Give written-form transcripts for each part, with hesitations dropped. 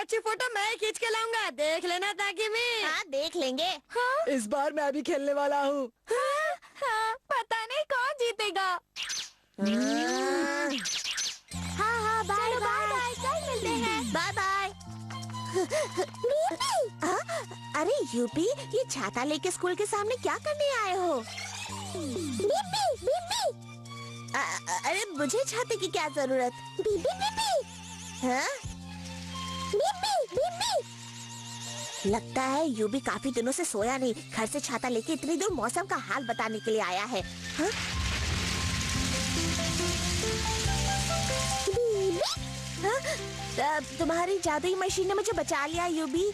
अच्छी फोटो मैं खींच के लाऊंगा, देख लेना ताकि मैं। हाँ देख लेंगे। हाँ? इस बार मैं भी खेलने वाला हूँ। हाँ, हाँ, पता नहीं कौन जीतेगा। हाँ हाँ बाय बाय, कल मिलते हैं। Bye bye. अरे यूपी, ये छाता लेके स्कूल के सामने क्या करने आए हो? बीबी, बीबी। अरे मुझे छाते की क्या जरूरत? बीबी बीबी। हाँ? बीबी बीबी। लगता है यूबी काफी दिनों से सोया नहीं, घर से छाता लेके इतनी दूर मौसम का हाल बताने के लिए आया है। हाँ? हाँ? तुम्हारी जादुई मशीन ने मुझे बचा लिया यूबी।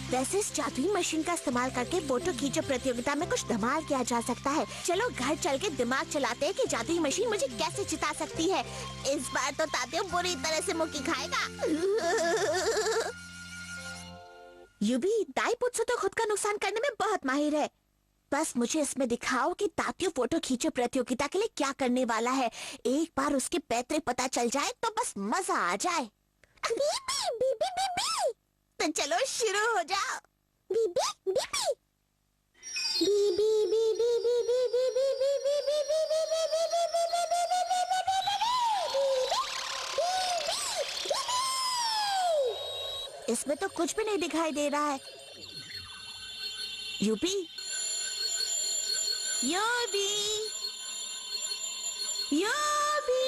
वैसे इस जादुई मशीन का इस्तेमाल करके फोटो खींचो प्रतियोगिता में कुछ धमाल किया जा सकता है। चलो घर चल के दिमाग चलाते हैं कि जादुई मशीन मुझे कैसे जिता सकती है। इस बार तो तात्या बुरी तरह से मुक्की खाएगा। यूबी, दाईपुत्सु तो खुद का नुकसान करने में बहुत माहिर है। बस मुझे इसमें दिखाओ कि तात्या फोटो खींचो प्रतियोगिता के लिए क्या करने वाला है। एक बार उसके पैतरे पता चल जाए तो बस मजा आ जाए। बीबी बीबी बीबी, तो चलो शुरू हो जाओ। बीबी बीबी बीबी बीबी बीबी बीबी बीबी बीबी। इसमें तो कुछ भी नहीं दिखाई दे रहा है। यूपी, यूबी, यूबी।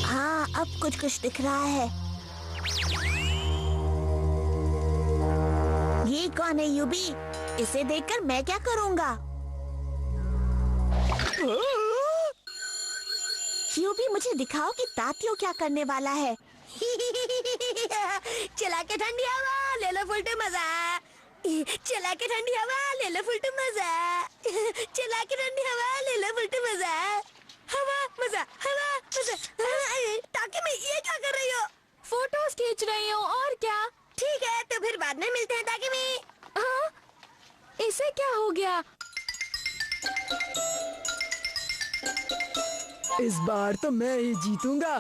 हाँ, अब कुछ कुछ दिख रहा है। ये कौन है यूबी? इसे देखकर मैं क्या करूँगा? यूबी, मुझे दिखाओ कि तात्या क्या करने वाला है। चला के ठंडी हवा ले लो फुलटू मजा। चला के ठंडी हवा ले लो फुलटू मजा। चला के ठंडी हवा ले लो फुलटू मजा। हवा मजा, हवा मजा। ताकि मैं ये क्या कर रही हो? फोटोज खींच रही हूँ, और क्या? ठीक है, तो फिर बाद में मिलते हैं ताकि मैं। हाँ? इसे क्या हो गया? इस बार तो मैं ही जीतूंगा।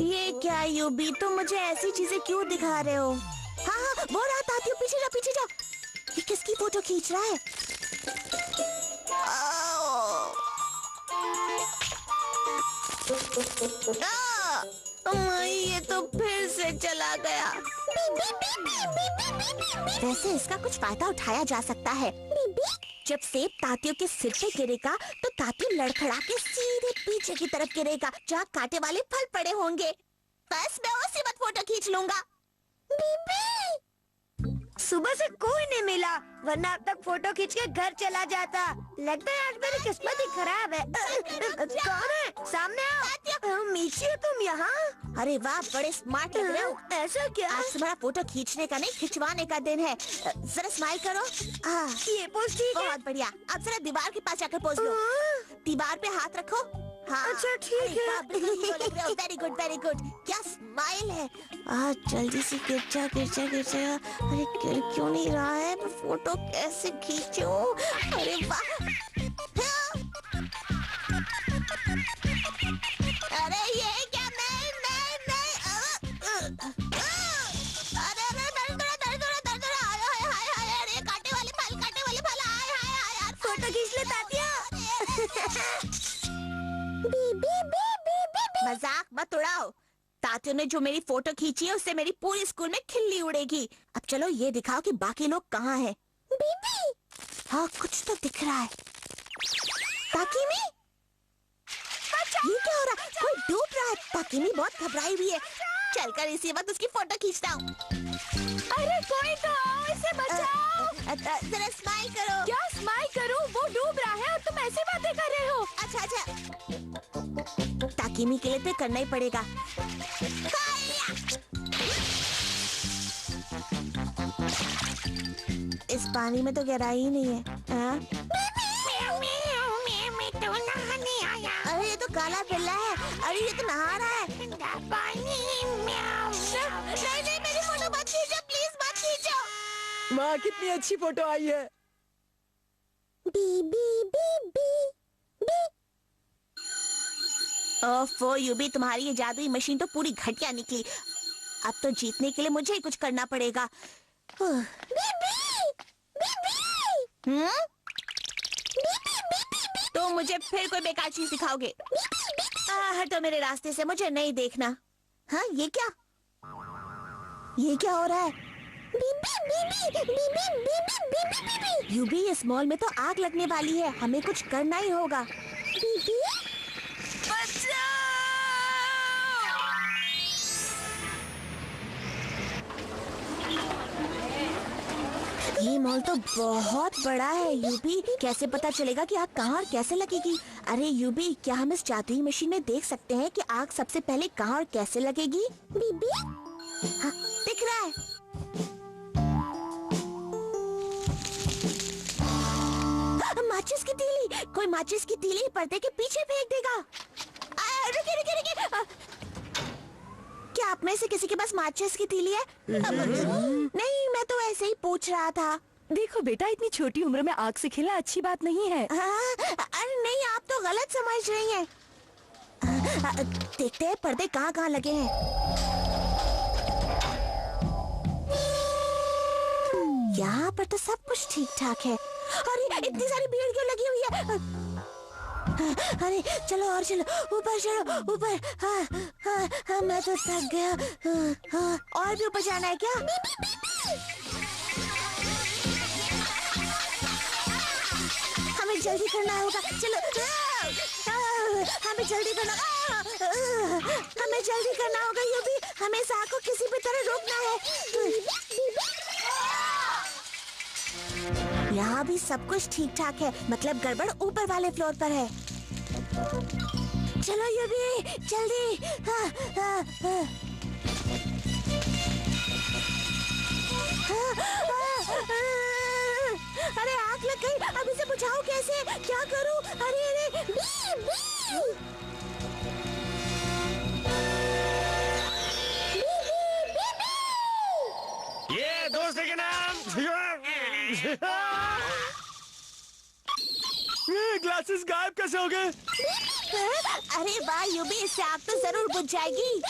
ये क्या यूबी, तुम मुझे ऐसी चीजें क्यों दिखा रहे हो? हाँ हाँ, वो रहा तात्या, पीछे जा पीछे जा। ये किसकी फोटो खींच रहा है? ये तो फिर से चला गया। वैसे इसका कुछ फायदा उठाया जा सकता है। जब सेब तात्या के सिर पे गिरेगा तो तात्या लड़खड़ा के सीधे पीछे की तरफ गिरेगा जहाँ कांटे वाले फल पड़े होंगे। बस मैं उसी वक्त फोटो खींच लूंगा। बीबी, सुबह से कोई नहीं मिला, वरना अब तक फोटो खींच के घर चला जाता। लगता है आज मेरी किस्मत ही खराब है। कौन है? सामने आओ। मीची हो तुम यहाँ? अरे वाह, बड़े स्मार्ट लग रहे हो। ऐसा क्या? आज तुम्हारा फोटो खींचने का नहीं, खिंचवाने का दिन है। जरा स्माइल करो। ये पोज ठीक है। बहुत बढ़िया। अब जरा दीवार के पास जाकर पोज लो। दीवार पे हाथ रखो। हाँ, अच्छा ठीक है। Very good very good. क्या स्माइल है। जल्दी से गिर जा गिर जा गिर जा। अरे गिर क्यों नहीं रहा है? मैं फोटो कैसे खींचूं? अरे वाह। अरे ये क्या? नहीं नहीं नहीं। अरे अरे दर्द दर्द दर्द। हाय हाय हाय हाय। अरे कांटे वाले फल हाय हाय हाय यार। फोटो खींच ले तात्या। मजाक मत उड़ाओ। तात्या ने जो मेरी फोटो खींची है उससे मेरी पूरी स्कूल में खिल्ली उड़ेगी। अब चलो ये दिखाओ कि बाकी लोग कहाँ हैं। बीबी, हाँ कुछ तो दिख रहा है। ताकिमी, ये क्या हो रहा है? कोई डूब रहा है। ताकिमी बहुत घबराई हुई है। चलकर इसी वक्त उसकी फोटो खींचता हूँ। अरे कोई तो आओ, इसे बचाओ। जरा स्माइल करो। क्या स्माइल करूं? वो डूब रहा है और तुम ऐसी बातें कर रहे हो। अच्छा अच्छा, ताकिमी के लिए तो करना ही पड़ेगा। पानी में तो गहराई ही नहीं है। हाँ? अरे ये तो काला बिल्ला है। अरे ये तो नहा रहा है। नहीं नहीं, मेरी फोटो मत खींचो, प्लीज मत खींचो। वाह कितनी अच्छी फोटो आई है। बी बी बी बी बी। ओफो यूबी, तुम्हारी ये जादुई मशीन तो पूरी घटिया निकली। अब तो जीतने के लिए मुझे ही कुछ करना पड़ेगा। तो मुझे फिर कोई बेकार चीज दिखाओगे? हटो मेरे रास्ते से, मुझे नहीं देखना। हाँ ये क्या हो रहा है? यूबी, इस मॉल में तो आग लगने वाली है, हमें कुछ करना ही होगा। ये मॉल तो बहुत बड़ा है यूबी, कैसे पता चलेगा कि आग कहाँ और कैसे लगेगी? अरे यूबी, क्या हम इस जादुई मशीन में देख सकते हैं कि आग सबसे पहले कहाँ और कैसे लगेगी? बीबी, हाँ, दिख रहा है। माचिस की तीली, कोई माचिस की तीली पर्दे के पीछे फेंक देगा। रुकिए। क्या आप में से किसी के पास माचिस की तीली है? नहीं, मैं तो ऐसे ही पूछ रहा था। देखो बेटा, इतनी छोटी उम्र में आग से खेलना अच्छी बात नहीं है। अरे नहीं, आप तो गलत समझ रही हैं। देखते हैं पर्दे कहाँ लगे हैं। यहाँ पर तो सब कुछ ठीक ठाक है। अरे इतनी सारी भीड़ क्यों लगी हुई है? अरे चलो और चलो, ऊपर चलो, ऊपर। हाँ, मैं तो थक गया। और भी ऊपर जाना है क्या? हमें जल्दी करना होगा, चलो। हमें जल्दी करना होगा यूबी, हमें इस आग को किसी भी तरह रोकना है। यहाँ भी सब कुछ ठीक ठाक है, मतलब गड़बड़ ऊपर वाले फ्लोर पर है। चलो यूबी, जल्दी। अरे आग लग गई, अब इसे बुझाओ कैसे? क्या करूं? अरे ये दोस्त के नाम ग्लासेस गायब कैसे हो गए? अरे वाह यूबी, इससे आग तो जरूर बुझ जाएगी।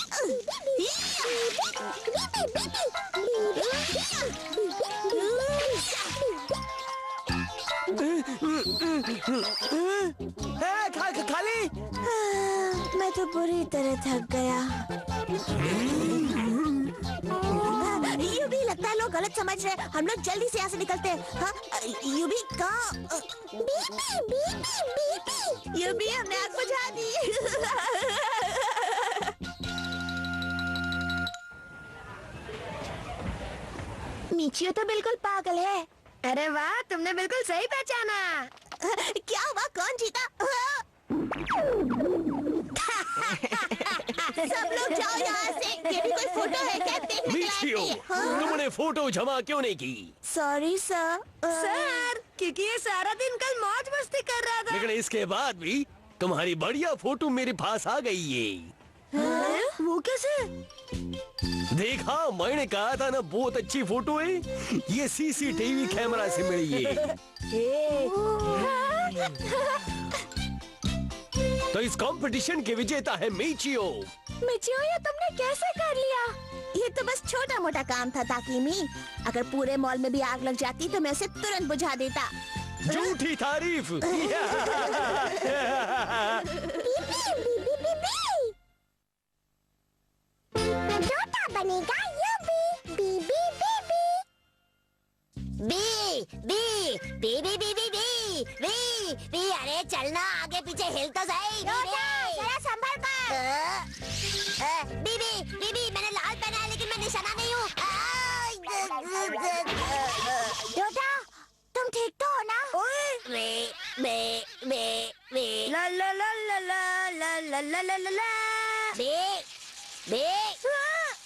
खाली। मैं तो बुरी तरह थक गया। यूबी, लगता है लोग गलत समझ रहे हैं, हम लोग जल्दी से यहाँ से निकलते हैं। हाँ, यूबी कहाँ? यूबी, हमने आग बुझा दी। मीचियो तो बिल्कुल पागल है। अरे वाह, तुमने बिल्कुल सही पहचाना। क्या हुआ, कौन जीता? सब लोग जाओ यहाँ से। ये भी कोई फोटो है क्या? देखने के लायक नहीं है। तुमने फोटो जमा क्यों नहीं की? Sorry sir. सर, क्योंकि ये सारा दिन कल मौज मस्ती कर रहा था। लेकिन इसके बाद भी तुम्हारी बढ़िया फोटो मेरे पास आ गई है। वो कैसे? देखा, मैंने कहा था ना, बहुत अच्छी फोटो है। ये सीसीटीवी कैमरा से मिली है। तो इस कंपटीशन के विजेता है मीचियो। मिचियो, ये तुमने कैसे कर लिया? ये तो बस छोटा मोटा काम था ताकीमी। अगर पूरे मॉल में भी आग लग जाती तो मैं उसे तुरंत बुझा देता। झूठी तारीफ। छोटा बनेगा यूबी, बीबी बीबी। बी बी बी बी बी बी बी बी बी। अरे चलना, आगे पीछे हिल तो सही। जरा संभल कर। बीबी बीबी, मैंने लाल पहना है लेकिन मैं निशाना नहीं हूँ। छोटा, तुम ठीक तो हो ना? ला ला ला ला ला ला ला ला ला ला ला।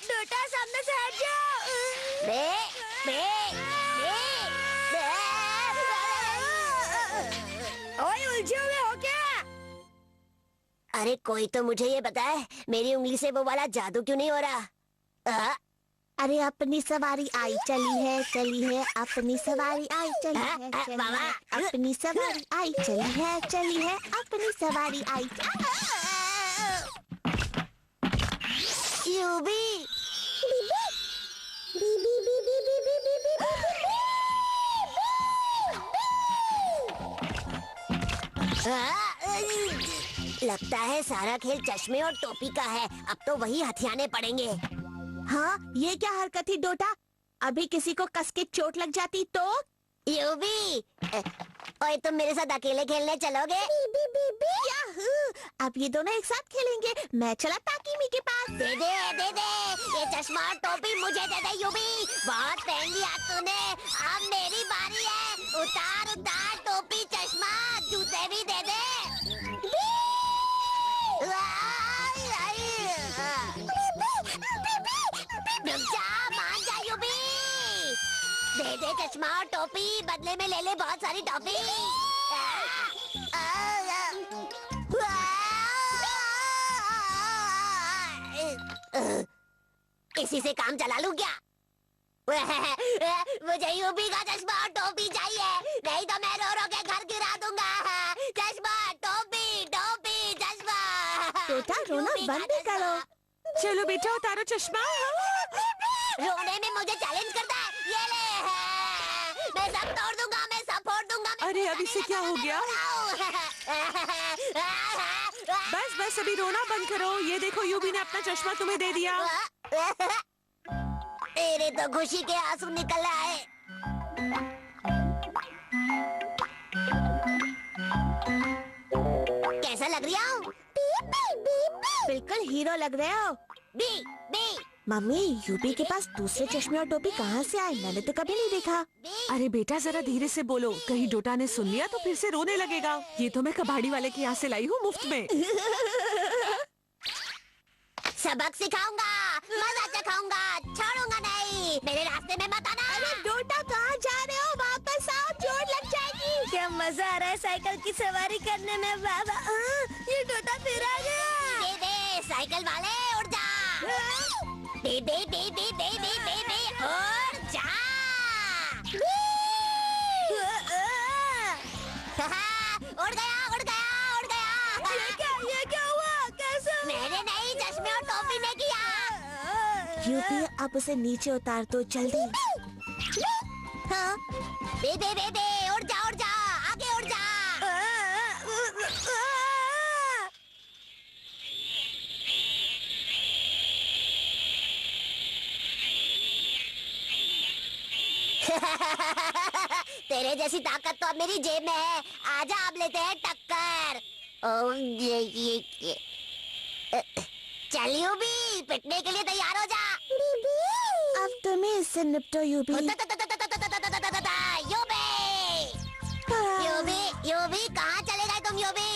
डोटा, सामने से हट जाओ। अरे कोई तो मुझे ये बताए, मेरी उंगली से वो वाला जादू क्यों नहीं हो रहा? अरे अपनी सवारी आई चली है अपनी सवारी आई चली है अपनी सवारी आई चली है अपनी सवारी आई। यूबी लगता है सारा खेल चश्मे और टोपी का है। अब तो वही हथियाने पड़ेंगे। हाँ, ये क्या हरकत थी डोटा? अभी किसी को कस के चोट लग जाती तो? यूबी, ओए तुम मेरे साथ अकेले खेलने चलोगे? याहू! अब ये दोनों एक साथ खेलेंगे। मैं चला ताकीमी के पास। दे दे ये चश्मा और टोपी मुझे दे दे यूबी। बहुत पहन लिया तूने, अब मेरी बारी है। उतार टोपी चश्मा, जूते भी दे दे। रुक जा, मान जा यूबी। दे दे चश्मा और टोपी, बदले में ले ले बहुत सारी टॉफी। इसी से काम चला लूं क्या? मुझे यूबी का चश्मा और टोपी चाहिए, नहीं तो मैं रो रो के घर गिरा दूंगा। चश्मा टोपी चश्मा। डोटा रोना बंद भी करो। चलो बेटा उतारो चश्मा। रोने में मुझे चैलेंज करता है, ये ले। मैं सब तोड़ दूंगा, मैं सब फोड़ दूंगा। अरे अभी से क्या हो गया? बस अभी रोना बंद करो। ये देखो यूबी ने अपना चश्मा तुम्हें दे दिया। तेरे तो खुशी के आंसू निकल आए। कैसा लग रही हूँ? बिल्कुल हीरो लग रहे हो। बी मम्मी, यूबी के पास दूसरे चश्मे और टोपी कहाँ से आए? मैंने तो कभी नहीं देखा। अरे बेटा जरा धीरे से बोलो, कहीं डोटा ने सुन लिया तो फिर से रोने लगेगा। ये तो मैं कबाड़ी वाले के यहाँ से लाई हूँ मुफ्त में। सबक सिखाऊंगा, मजा चखाऊंगा, छोड़ूंगा नहीं। मेरे रास्ते में मत आना। अरे डोटा कहाँ जा रहे हो? वापस आओ, चोट लग जाएगी। क्या मजा आ रहा है साइकिल की सवारी करने में बाबा। ये डोटा फिर आ गया। दे साइकिल वाले, उड़ जा। दे उड़ जा। उड़ गया। ये क्या हुआ? कैसे? मैंने नहीं, चश्मे और टोपी ने किया। यूबी, अब उसे नीचे उतार दो जल्दी। हाँ? दे उड़ जा आगे उड़ जा। तेरे जैसी ताकत तो अब मेरी जेब में है। आजा, अब लेते हैं टक्कर। ये। चलियो भी, पिटने के लिए तैयार हो जा। अब तुम्हें इससे निपटो यूबी। यूबी कहाँ चले गए तुम? यूबी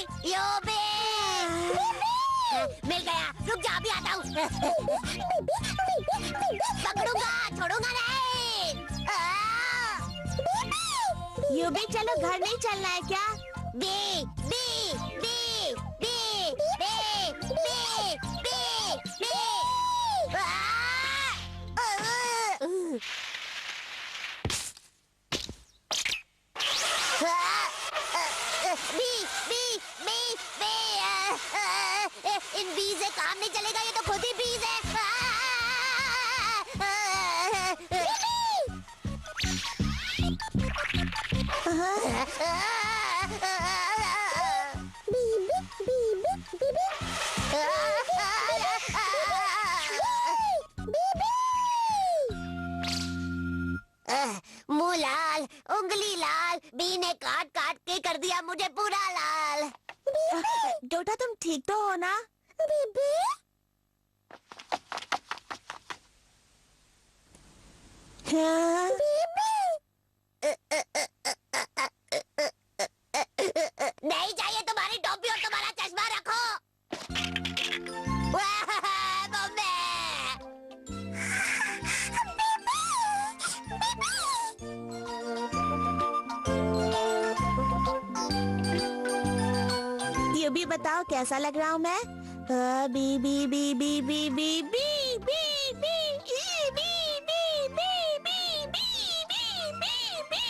मिल गया। रुक जा, अभी आता हूँ। पकड़ूंगा, छोड़ूंगा नहीं। यूबी चलो, घर नहीं चलना है क्या? बी बी बी बी बी बी बी बी। इन बी से काम नहीं चलेगा, ये तो खुद ही बीज है। मुंह लाल, उंगली लाल, बी ने काट काट के कर दिया मुझे पूरा लाल। डोटा तुम ठीक तो हो ना? हाँ? नहीं चाहिए तुम्हारी टोपी और तुम्हारा चश्मा, रखो। बम्बे। युबी बताओ कैसा लग रहा हूँ मैं? बी बी बी बी बी बी बी बी बी बी बी बी बी बी बी बी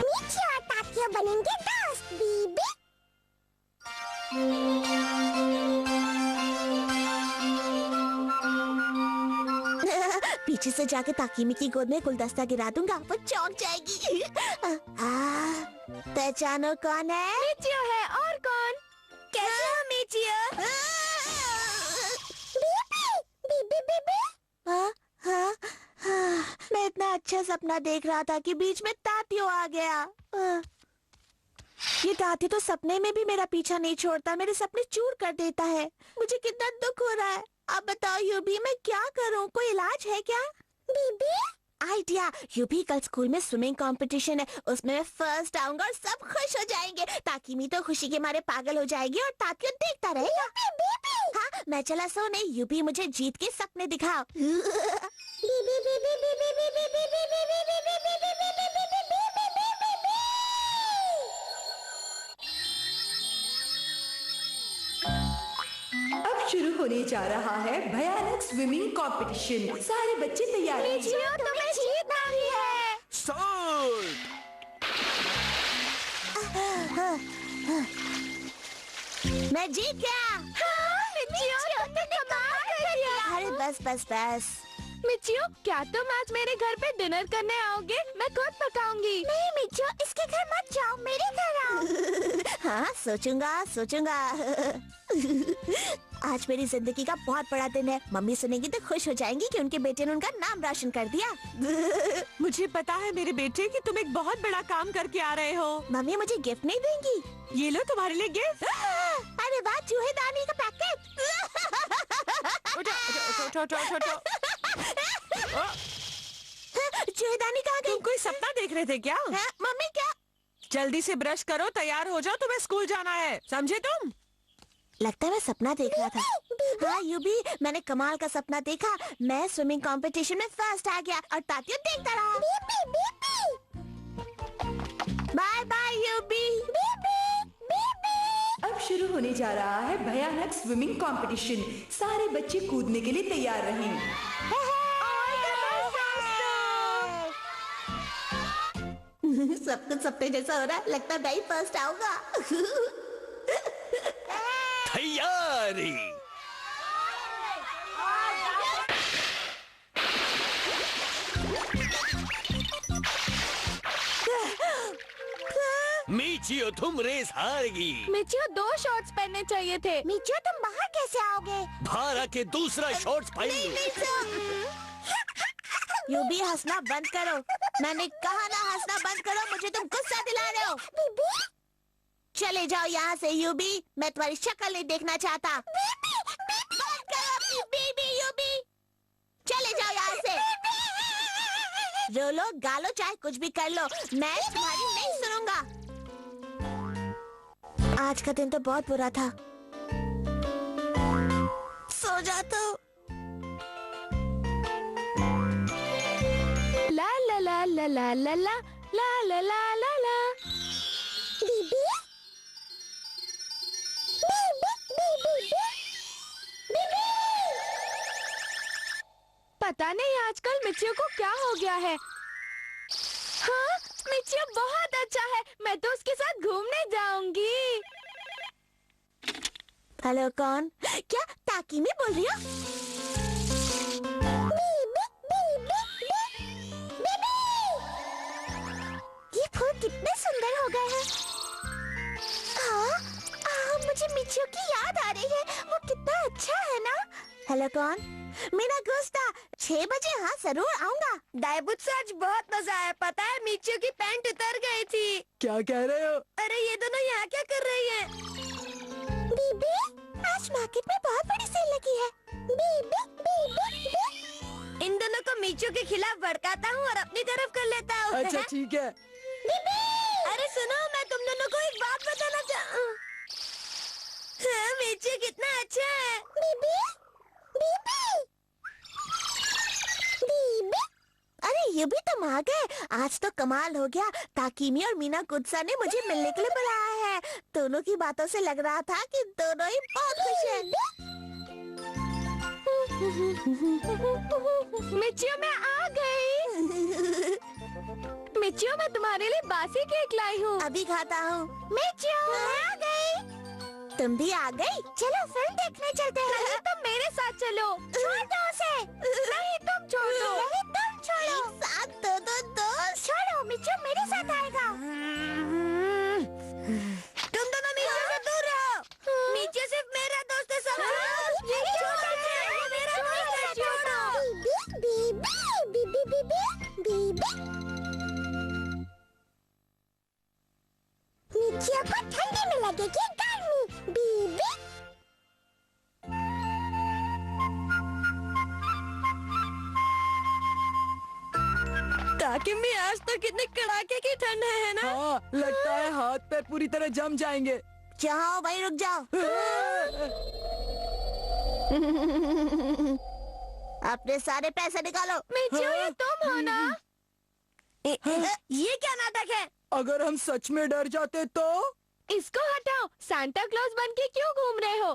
मीची और ताकिया बनेंगे दोस्त बीबी। पीछे से जाके ताकीमी की गोद में गुलदस्ता गिरा दूंगा, वो चौंक जाएगी। पहचानो कौन है? मीचियो है और कौन? कैसे हो मीचियो? बीबी बीबी बीबी। हाँ, हाँ, हाँ, मैं इतना अच्छा सपना देख रहा था कि बीच में तातियो आ गया। ये ताती तो सपने में भी मेरा पीछा नहीं छोड़ता, मेरे सपने चूर कर देता है। मुझे कितना दुख हो रहा है। अब बताओ यूबी, मैं क्या करूं? कोई इलाज है क्या? बीबी आइडिया, यूबी कल स्कूल में स्विमिंग कंपटीशन है, उसमें मैं फर्स्ट आऊंगा और सब खुश हो जाएंगे। ताकीमी तो खुशी के मारे पागल हो जाएगी और तातियो देखता रहेगा। हाँ, मैं चला सोने, यूबी मुझे जीत के सपने दिखाओ। अब शुरू होने जा रहा है भयानक स्विमिंग कंपटीशन। सारे बच्चे तैयार हैं। मीचियो तुम्हें जीत आई है। स्टार्ट। मैं जीत गया। मीचियो तुमने कमाल कर दिया। अरे बस बस बस। मिचियो, क्या तुम आज मेरे घर पे डिनर करने आओगे? मैं खुद पकाऊंगी। नहीं मिचियो, इसके घर मत जाओ, मेरे घर आओ। हाँ, सोचूंगा सोचूंगा। आज मेरी जिंदगी का बहुत बड़ा दिन है। मम्मी सुनेगी तो खुश हो जाएंगी कि उनके बेटे ने उनका नाम रोशन कर दिया। मुझे पता है मेरे बेटे कि तुम एक बहुत बड़ा काम करके आ रहे हो। मम्मी मुझे गिफ्ट नहीं देंगी? ये लो तुम्हारे लिए गिफ्ट। अरे वाह, चूहेदानी का पैकेट। उठो, उठो, उठो, उठो, उठो। चूहेदानी कहाँ गई? तुम कोई सपना देख रहे थे क्या? हाँ, मम्मी क्या? जल्दी से ब्रश करो, तैयार हो जाओ, तुम्हें स्कूल जाना है, समझे तुम? लगता है मैं सपना देख रहा था। हाँ यूबी, मैंने कमाल का सपना देखा। मैं स्विमिंग कंपटीशन में फर्स्ट आ गया और तातियो देखता रहा। बाय बाय यूबी। अब शुरू होने जा रहा है भयानक स्विमिंग कंपटीशन। सारे बच्चे कूदने के लिए तैयार रहें। सब कुछ सपने जैसा हो रहा है। लगता है मैं ही फर्स्ट आऊंगा। तैयारी। मीचियो तुम रेस हारेगी। मिचियो 2 शॉर्ट्स पहनने चाहिए थे। मिचियो तुम बाहर कैसे आओगे? बाहर आके दूसरा शॉर्ट्स पहन लो। यूबी हंसना बंद करो। मैंने कहा ना हंसना बंद करो, मुझे तुम गुस्सा दिला रहे हो। चले जाओ यहाँ से यूबी, मैं तुम्हारी शक्ल नहीं देखना चाहता। बंद करो अपनी बीबी यूबी। चले जाओ यहाँ से। रो लो, गालो, चाहे कुछ भी कर लो, मैं तुम्हारी नहीं सुनूंगा। आज का दिन तो बहुत बुरा था। सो जा तो। ला ला ला ला ला ला ला ला ला ला ला ला। बीबी पता नहीं आजकल मिचियो को क्या हो गया है। हाँ, मिचियो बहुत अच्छा है, मैं तो उसके साथ घूमने जाऊंगी। हेलो, कौन? क्या ताकीमी बोल रही हो? ये फूल कितने सुंदर हो गए हैं। मुझे मिचियो की याद आ रही है। वो कितना अच्छा है ना। हेलो, कौन? मेरा गुस्ता 6 बजे। हाँ, जरूर आऊंगा। दाइबुत से आज बहुत मजा आया। पता है मिचियो की पैंट उतर गई थी। क्या कह रहे हो? अरे ये दोनों यहाँ क्या कर रही हैं? बीबी, आज मार्केट में बहुत बड़ी सेल लगी है। बीबी। इन दोनों को मिचियो के खिलाफ भड़काता हूँ और अपनी तरफ कर लेता हूँ। अच्छा ठीक है। अरे सुनो, मैं तुम दोनों को एक बात बताना चाहूँ। हाँ, मिचियो कितना अच्छा है। बीबी। अरे ये भी तुम आ गए। आज तो कमाल हो गया। ताकीमी और मीना गुत्सा ने मुझे मिलने के लिए बुलाया है। दोनों की बातों से लग रहा था कि दोनों ही बहुत खुश हैं। मिचियो मैं आ गई। मिचियो मैं तुम्हारे लिए बासी केक लाई हूँ। अभी खाता हूँ। मिचियो मैं आ गई। तुम भी आ गई? चलो फिल्म देखने चलते हैं। नहीं तुम मेरे साथ चलो। छोड़ दो उसे। नहीं तुम छोड़ो। नहीं तुम छोड़ो। एक साथ दो। छोड़ो, मिचू मेरे साथ आएगा। तुम दोनों मिचियो से दूर रहो। मिचियो सिर्फ मेरा दोस्त है समझो। मेरा दोस्त है छोड़ो। मिचियो को ठंडी में लगेगी गर्मी। बीबी ताकि मैं आज तो कितने कड़ाके की ठंड है ना। हाँ, लगता है हाथ पैर पूरी तरह जम जाएंगे। जाओ भाई, रुक जाओ। अपने सारे पैसे निकालो। मिचियो ये तुम हो ना। ये क्या नाटक है? अगर हम सच में डर जाते तो? इसको हटाओ। सांता क्लॉज बन के क्यों घूम रहे हो?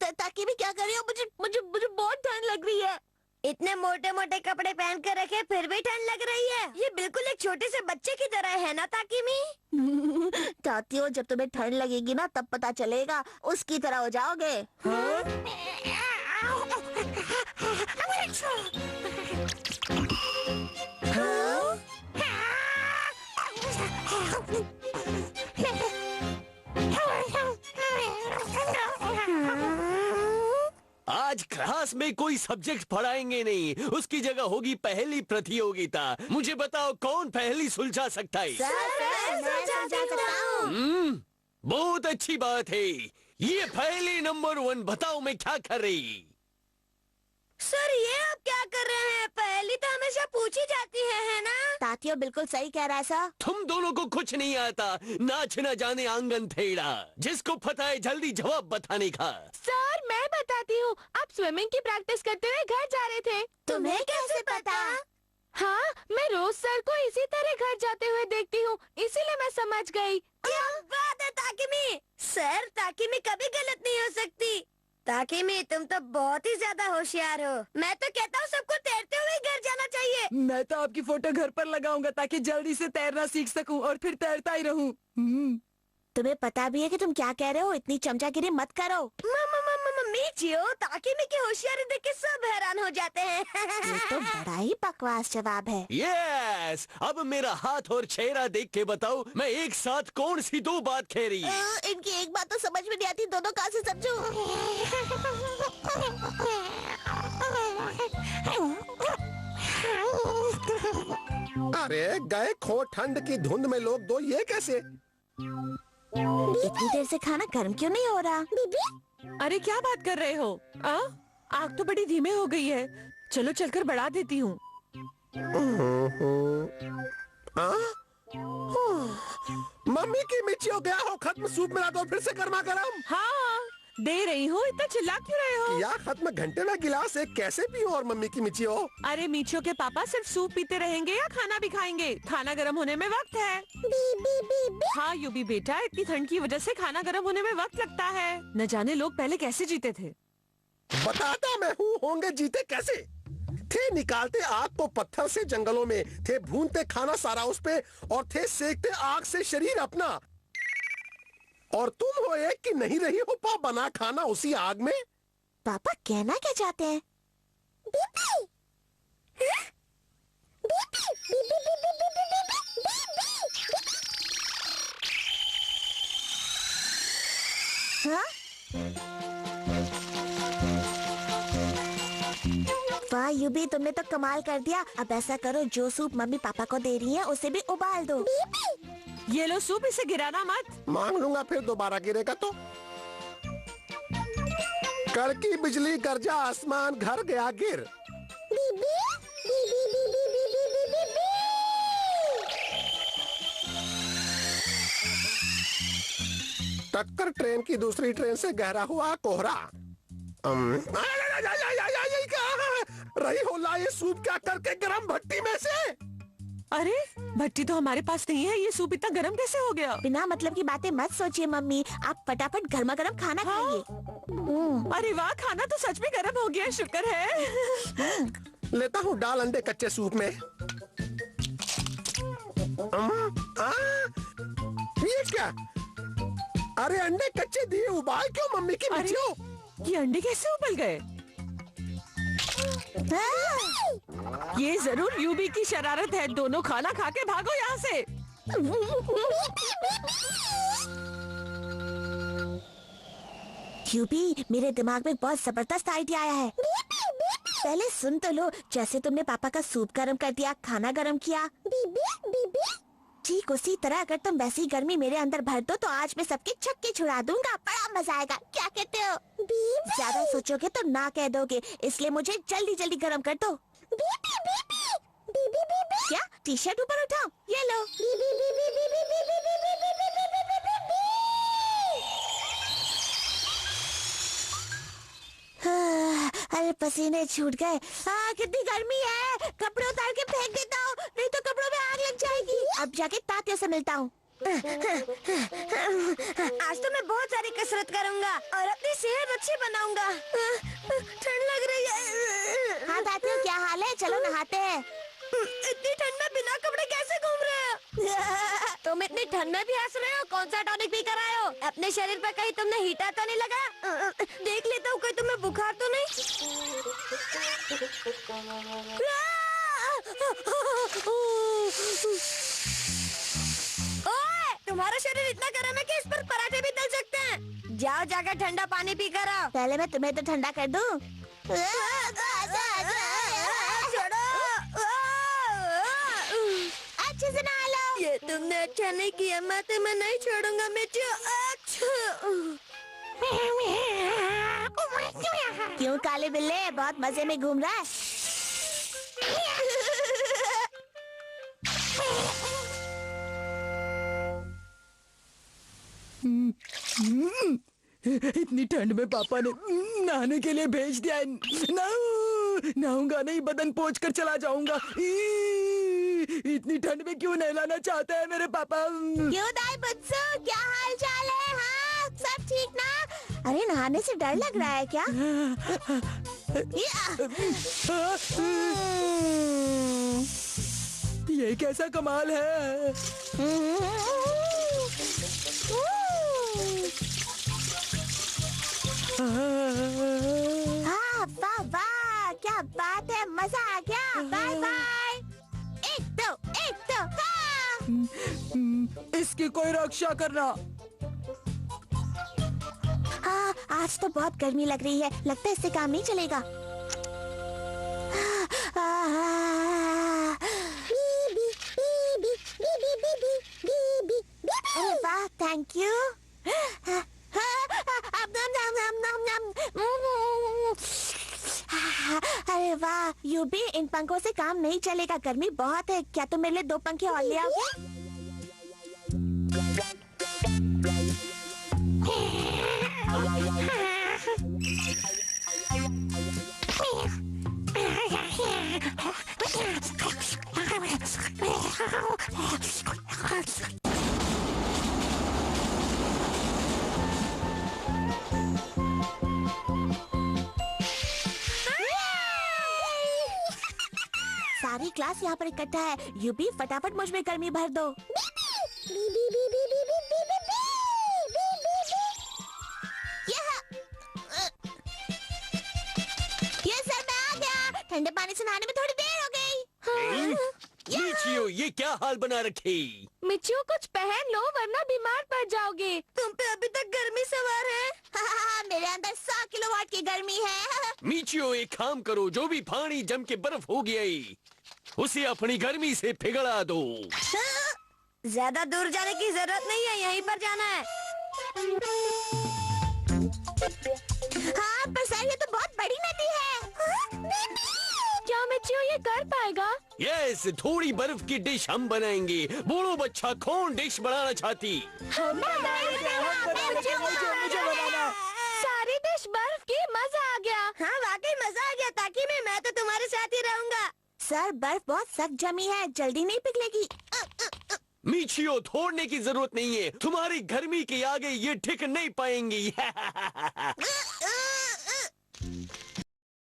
ताकि भी क्या कर रही हो? मुझे बहुत ठंड लग रही है। इतने मोटे मोटे कपड़े पहन कर रखे फिर भी ठंड लग रही है। ये बिल्कुल एक छोटे से बच्चे की तरह है ना ताकीमी? चाहती हो जब तुम्हें ठंड लगेगी ना तब पता चलेगा, उसकी तरह हो जाओगे। आज क्लास में कोई सब्जेक्ट पढ़ाएंगे नहीं, उसकी जगह होगी पहेली प्रतियोगिता। मुझे बताओ कौन पहेली सुलझा सकता है? बहुत अच्छी बात है। ये पहेली नंबर 1 बताओ मैं क्या कर रही? सर ये आप क्या कर रहे हैं? पहली तो हमेशा पूछी जाती है ना? तातियो बिल्कुल सही कह रहा है सर। तुम दोनों को कुछ नहीं आता, नाच न जाने आंगन टेढ़ा। जिसको पता है जल्दी जवाब बताने का। सर मैं बताती हूँ। आप स्विमिंग की प्रैक्टिस करते हुए घर जा रहे थे। तुम्हें कैसे पता? हाँ मैं रोज सर को इसी तरह घर जाते हुए देखती हूँ, इसीलिए मैं समझ गई। क्या बात है ताकिमी? सर ताकिमी कभी गलत नहीं हो सकती। ताकिमी तुम तो बहुत ही ज्यादा होशियार हो। मैं तो कहता हूँ सबको तैरते हुए घर जाना चाहिए। मैं तो आपकी फोटो घर पर लगाऊंगा ताकि जल्दी से तैरना सीख सकूं और फिर तैरता ही रहूं। तुम्हें पता भी है कि तुम क्या कह रहे हो? इतनी चमचागिरी मत करो। मिचियो ताकिमी की होशियारी देख के सब हैरान हो जाते हैं। ये तो बड़ा ही बकवास जवाब है। यस, अब मेरा हाथ और चेहरा देख के बताओ मैं एक साथ कौन सी 2 बात कह रही? इनकी एक बात तो समझ में नहीं आती, दोनों कहाँ से समझूं? अरे गए खो ठंड की धुंध में लोग दो, ये कैसे? इतनी देर से खाना गर्म क्यों नहीं हो रहा? अरे क्या बात कर रहे हो? आग तो बड़ी धीमे हो गई है। चलो चलकर बढ़ा देती हूँ। मम्मी की मिर्चियों गया हो खत्म, सूप मिला दो फिर से गर्मा गर्म। हाँ दे रही हूँ, इतना चिल्ला क्यों रहे हो? या खत्म घंटे में गिलास एक कैसे पियो? और मम्मी की मिर्ची हो। अरे मीचो के पापा सिर्फ सूप पीते रहेंगे या खाना भी खाएंगे? खाना गर्म होने में वक्त है। हाँ यूबी बेटा, इतनी ठंड की वजह से खाना गर्म होने में वक्त लगता है। न जाने लोग पहले कैसे जीते थे। बताता मैं हूँ, होंगे जीते कैसे थे। निकालते आग को पत्थर से जंगलों में, थे भूनते खाना सारा उस पे, और थे सेकते आग से शरीर अपना। और तुम हो एक कि नहीं रही हो पा बना खाना उसी आग में। पापा कहना क्या चाहते हैं? हाँ? वाह यूबी, तुमने तो कमाल कर दिया। अब ऐसा करो, जो सूप मम्मी पापा को दे रही हैं उसे भी उबाल दो। ये लो सूप, इसे गिराना मत। मांग लूंगा फिर दोबारा गिरेगा तो। कड़की बिजली गरजा आसमान घर गया गिर। टक्कर ट्रेन की दूसरी ट्रेन से गहरा हुआ कोहरा। रही हो? ला ये सूप क्या करके गरम भट्टी में से? अरे भट्टी तो हमारे पास नहीं है, ये सूप इतना गर्म कैसे हो गया? बिना मतलब की बातें मत सोचिए मम्मी, आप फटाफट गर्मा गर्म खाना खाइए। अरे वाह, खाना तो सच में गर्म हो गया, शुक्र है। लेता हूँ डाल अंडे कच्चे सूप में। ये क्या? अरे अंडे कच्चे दिए, उबाल क्यों मम्मी की अरे मिर्चियों? ये अंडे कैसे उबल गए? ये जरूर यूबी की शरारत है। दोनों खाना खा के भागो यहाँ से। यूबी, मेरे दिमाग में बहुत जबरदस्त आइडिया आया है। पहले सुन तो लो। जैसे तुमने पापा का सूप गर्म कर दिया, खाना गर्म किया, ठीक उसी तरह अगर तुम वैसी गर्मी मेरे अंदर भर दो तो आज मैं सबके छक्के छुड़ा दूंगा। बड़ा मजा आएगा, क्या कहते हो? ज्यादा सोचोगे तो ना कह दोगे, इसलिए मुझे जल्दी जल्दी गर्म कर दो। क्या? टी शर्ट ऊपर उठाओ, ये लो। अरे पसीने छूट गए। कितनी गर्मी है, कपड़े उतार के फेंक देता हूँ, नहीं तो कपड़ों में आग लग जाएगी। अब जाके तात्या से मिलता हूँ। आज तो मैं बहुत सारी कसरत करूंगा और अपनी सेहत अच्छी बनाऊंगा। ठंड लग रही है। हाँ तात्या, क्या हाल है? चलो नहाते हैं। इतनी ठंड में बिना कपड़े कैसे घूम रहे हो? तुम इतनी ठंड में भी हंस रहे हो? कौन सा टॉनिक पी कर आए हो? अपने शरीर पर कहीं तुमने हीटर तो नहीं लगा? देख लेता हूँ, कहीं तुम्हें बुखार तो नहीं? ओए, तुम्हारा शरीर इतना गर्म है कि इस पर पराठे भी तल सकते हैं। जाओ जाकर ठंडा पानी पी कर आओ। पहले मैं तुम्हें तो ठंडा कर दूं। अच्छे से नहा लो। ये तुमने अच्छा नहीं किया, मैं तुम्हें नहीं छोड़ूंगा मिर्चू। क्यों काले बिल्ले, बहुत मजे में घूम रहा है? इतनी ठंड में पापा ने नहाने के लिए भेज दिया। नहाऊंगा नहीं, बदन पोंछ कर चला जाऊंगा। इतनी ठंड में क्यों नहलाना चाहते हैं मेरे पापा? क्यों दाई बच्चों, क्या हाल चाल है? हाँ, सब ठीक ना? अरे नहाने से डर लग रहा है क्या? ये कैसा कमाल है? हाँ, वाह वाह, क्या बात है, मजा आ गया। Bye bye. एक दो हाँ। इसकी कोई रक्षा करना। हाँ, आज तो बहुत गर्मी लग रही है, लगता है इससे काम नहीं चलेगा। अरे वाह, थैंक यू। अरे वाह यूबी, इन पंखों से काम नहीं चलेगा, गर्मी बहुत है। क्या तुम मेरे लिए 2 पंखे और ले आओगे? सारी क्लास यहाँ पर इकट्ठा है। यूबी, फटाफट मुझ में गर्मी भर दो। ये सर, मैं आ गया। ठंडे पानी से नहाने में थोड़ी देर हो गई। मिचियो, ये क्या हाल बना रखी? मिर्चू, कुछ पहन लो वरना बीमार पड़ जाओगे। तुम पे अभी तक गर्मी सवार है। मेरे अंदर 100 किलोवाट की गर्मी है। मिचियो, एक काम करो, जो भी पानी जम के बर्फ हो गई उसे अपनी गर्मी से पिघला दो। ज्यादा दूर जाने की जरूरत नहीं है, यहीं पर जाना है। हाँ, पर सर ये तो बहुत बड़ी नदी है। क्या मिर्चू ये कर पाएगा? यस, थोड़ी बर्फ की डिश हम बनाएंगे। बोलो बच्चा, कौन डिश बनाना चाहती? सारी डिश बर्फ की, मजा आ गया। हाँ वाकई मजा आ गया, ताकि मैं मैं तो तुम्हारे साथ ही रहूंगा। सर बर्फ बहुत सख्त जमी है, जल्दी नहीं पिघलेगी। मीचियो, थोड़ने की जरूरत नहीं है, तुम्हारी गर्मी के आगे ये टिक नहीं पाएंगी।